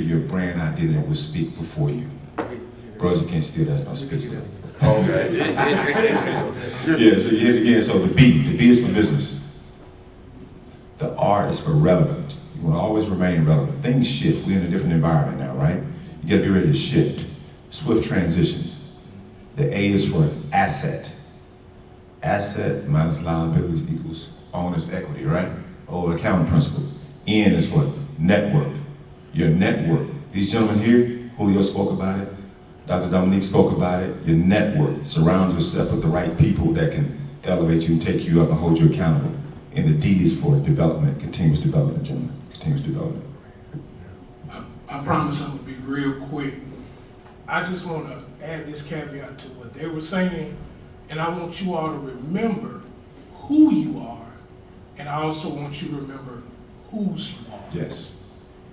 your brand identity will speak before you. Bros, you can't steal, that's my speaker. Okay. Yeah, so you hit it again. So the B is for business. The R is for relevant. You want to always remain relevant. Things shift. We're in a different environment now, right? You got to be ready to shift. Swift transitions. The A is for asset. Asset minus liabilities equals owner's equity, right? Old accounting principle. N is for network. Your network. These gentlemen here, Julio spoke about it. Dr. Dominique spoke about it. Your network. Surround yourself with the right people that can elevate you and take you up and hold you accountable. And the D is for development, continuous development, gentlemen. Continuous development. I promise I'm gonna be real quick. I just wanna add this caveat to what they were saying, and I want you all to remember who you are, and I also want you to remember whose you are. Yes.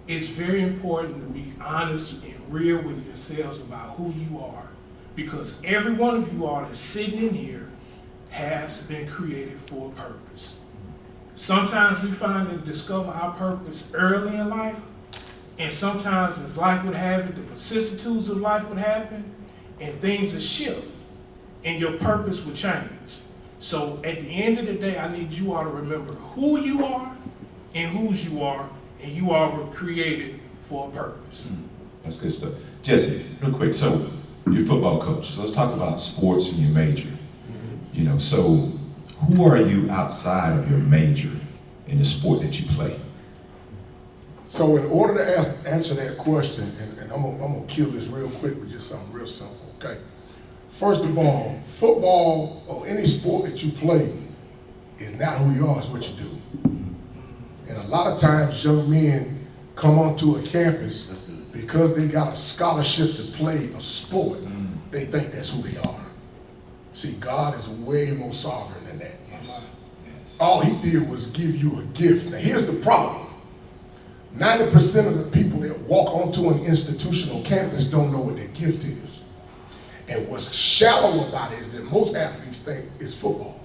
It's very important to be honest and real with yourselves about who you are, because every one of you all that's sitting in here has been created for a purpose. Sometimes we find and discover our purpose early in life, and sometimes as life would have it, the vicissitudes of life would happen, and things would shift, and your purpose would change. So at the end of the day, I need you all to remember who you are and whose you are, and you all were created for a purpose. That's good stuff. Jesse, real quick, so you're a football coach, so let's talk about sports and your major. You know, so who are you outside of your major in the sport that you play? So in order to answer that question, and I'm gonna kill this real quick with just something real simple, okay? First of all, football or any sport that you play is not who you are, it's what you do. And a lot of times young men come onto a campus because they got a scholarship to play a sport, they think that's who they are. See, God is way more sovereign than that. Yes. All he did was give you a gift. Now here's the problem. 90% of the people that walk onto an institutional campus don't know what their gift is. And what's shallow about it is that most athletes think it's football.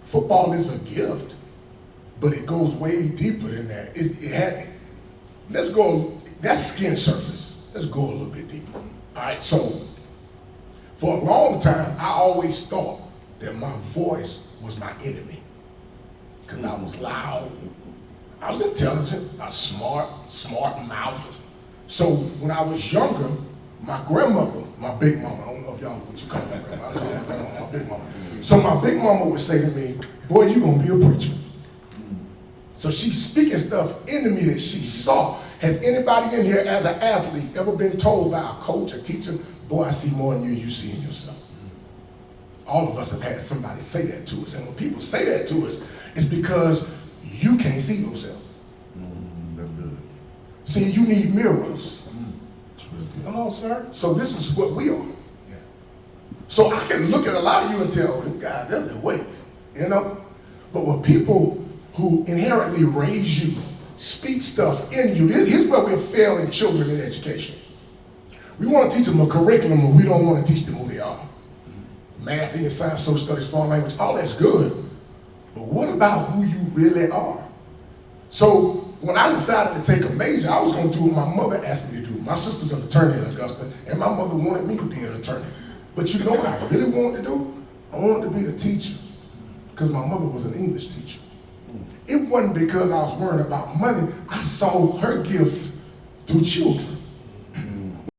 Football is a gift, but it goes way deeper than that. Let's go, that's skin surface. Let's go a little bit deeper. All right, so for a long time, I always thought that my voice was my enemy. Because I was loud, I was intelligent, I was smart-mouthed. So when I was younger, my grandmother, my big mama, I don't know if y'all what you call my grandma, I call my grandma my big mama. So my big mama would say to me, boy, you gonna be a preacher. So she's speaking stuff into me that she saw. Has anybody in here as an athlete ever been told by a coach or teacher, boy, I see more in you see in yourself? All of us have had somebody say that to us. And when people say that to us, it's because you can't see yourself. That's good. See, you need mirrors. That's real good. Come on, sir. So this is what we are. So I can look at a lot of you and tell, God, they're weight, you know? But when people who inherently raise you speak stuff in you, here's where we're failing children in education. We want to teach them a curriculum, but we don't want to teach them who they are. Math, English, science, social studies, foreign language, all that's good. But what about who you really are? So when I decided to take a major, I was going to do what my mother asked me to do. My sister's an attorney in Augusta, and my mother wanted me to be an attorney. But you know what I really wanted to do? I wanted to be a teacher, because my mother was an English teacher. It wasn't because I was worrying about money. I saw her gift through children.